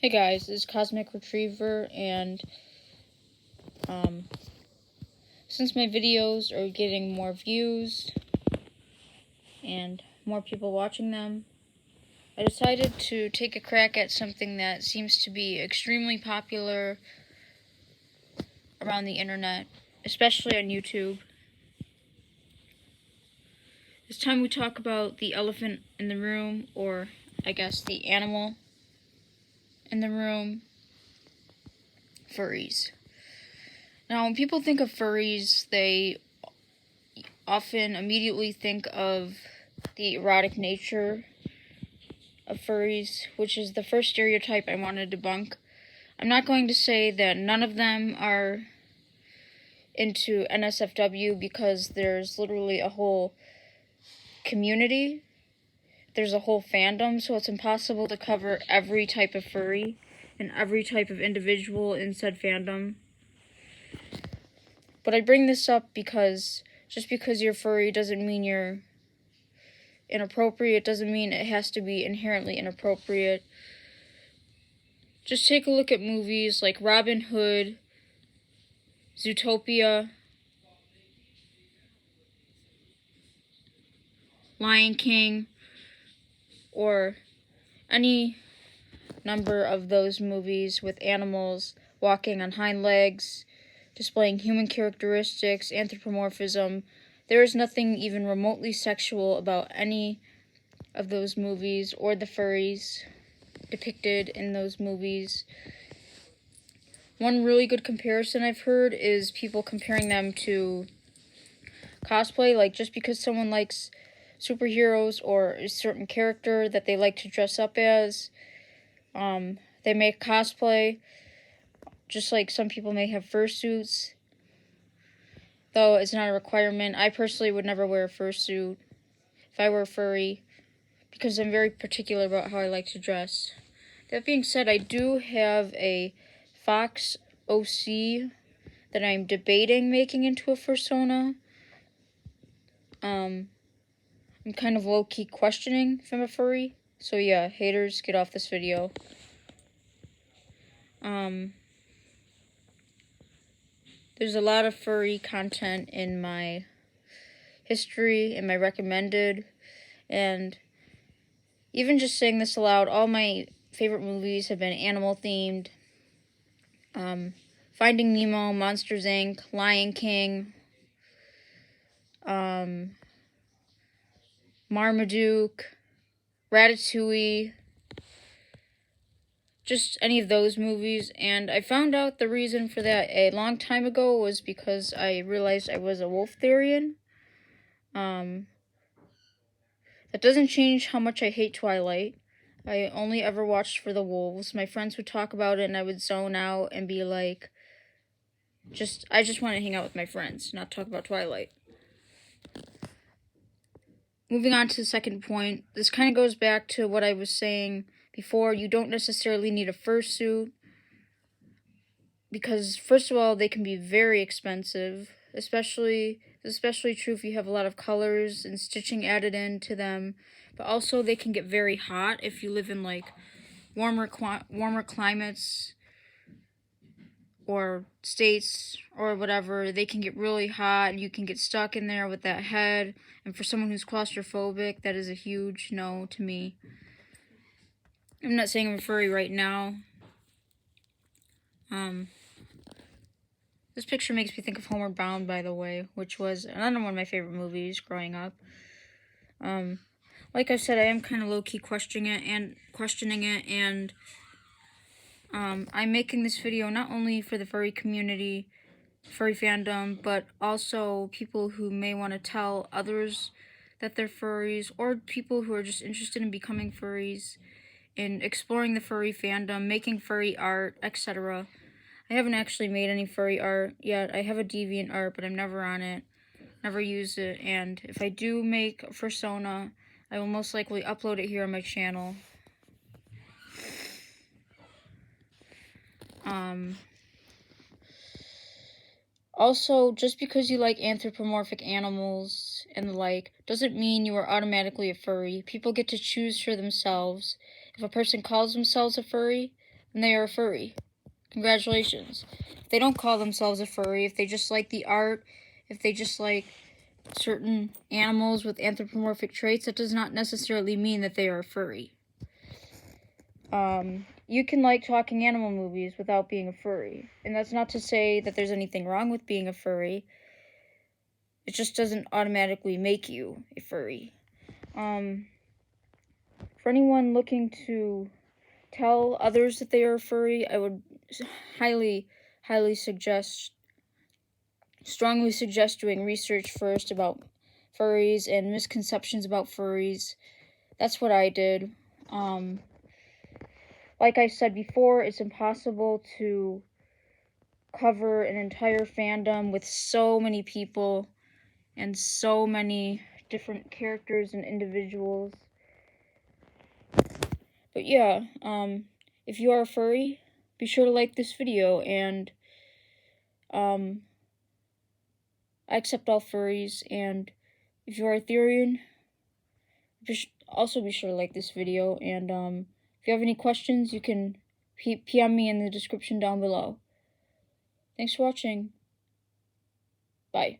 Hey guys, this is Cosmic Retriever, and since my videos are getting more views and more people watching them, I decided to take a crack at something that seems to be extremely popular around the internet, especially on YouTube. This time we talk about the elephant in the room, or I guess the animal in the room, furries. Now, when people think of furries, they often immediately think of the erotic nature of furries, which is the first stereotype I want to debunk. I'm not going to say that none of them are into NSFW, because there's literally a whole community. There's a whole fandom, so it's impossible to cover every type of furry and every type of individual in said fandom. But I bring this up because just because you're furry doesn't mean you're inappropriate. Doesn't mean it has to be inherently inappropriate. Just take a look at movies like Robin Hood, Zootopia, Lion King, or any number of those movies with animals walking on hind legs, displaying human characteristics, anthropomorphism. There is nothing even remotely sexual about any of those movies or the furries depicted in those movies. One really good comparison I've heard is people comparing them to cosplay. Like, just because someone likes superheroes or a certain character that they like to dress up as, they make cosplay. Just like some people may have fursuits, though it's not a requirement. I personally would never wear a fursuit if I were a furry, because I'm very particular about how I like to dress. That being said, I do have a Fox OC that I'm debating making into a fursona. I'm kind of low-key questioning if I'm a furry. So yeah, haters, get off this video. There's a lot of furry content in my history, in my recommended, and even just saying this aloud, all my favorite movies have been animal-themed. Finding Nemo, Monsters, Inc., Lion King, Marmaduke, Ratatouille, just any of those movies. And I found out the reason for that a long time ago was because I realized I was a wolf-therian. That doesn't change how much I hate Twilight. I only ever watched for the wolves. My friends would talk about it and I would zone out and be like, I just want to hang out with my friends, not talk about Twilight. Moving on to the second point, this kind of goes back to what I was saying before. You don't necessarily need a fursuit, because first of all, they can be very expensive, especially true if you have a lot of colors and stitching added into them. But also they can get very hot if you live in like warmer climates or states or whatever. They can get really hot and you can get stuck in there with that head. And for someone who's claustrophobic, that is a huge no to me. I'm not saying I'm a furry right now. This picture makes me think of Homeward Bound, by the way, which was another one of my favorite movies growing up. Like I said, I am kind of low-key questioning it, and I'm making this video not only for the furry community, furry fandom, but also people who may want to tell others that they're furries, or people who are just interested in becoming furries, in exploring the furry fandom, making furry art, etc. I haven't actually made any furry art yet. I have a DeviantArt, but I'm never on it, never use it, and if I do make a fursona, I will most likely upload it here on my channel. Also, just because you like anthropomorphic animals and the like, doesn't mean you are automatically a furry. People get to choose for themselves. If a person calls themselves a furry, and they are a furry. Congratulations. If they don't call themselves a furry, if they just like the art, if they just like certain animals with anthropomorphic traits, that does not necessarily mean that they are a furry. You can like talking animal movies without being a furry. And that's not to say that there's anything wrong with being a furry. It just doesn't automatically make you a furry. For anyone looking to tell others that they are a furry, I would strongly suggest doing research first about furries and misconceptions about furries. That's what I did. Like I said before, it's impossible to cover an entire fandom with so many people and so many different characters and individuals. But yeah, if you are a furry, be sure to like this video, and I accept all furries, and if you are a Etherean, also be sure to like this video, and if you have any questions, you can PM me in the description down below. Thanks for watching. Bye.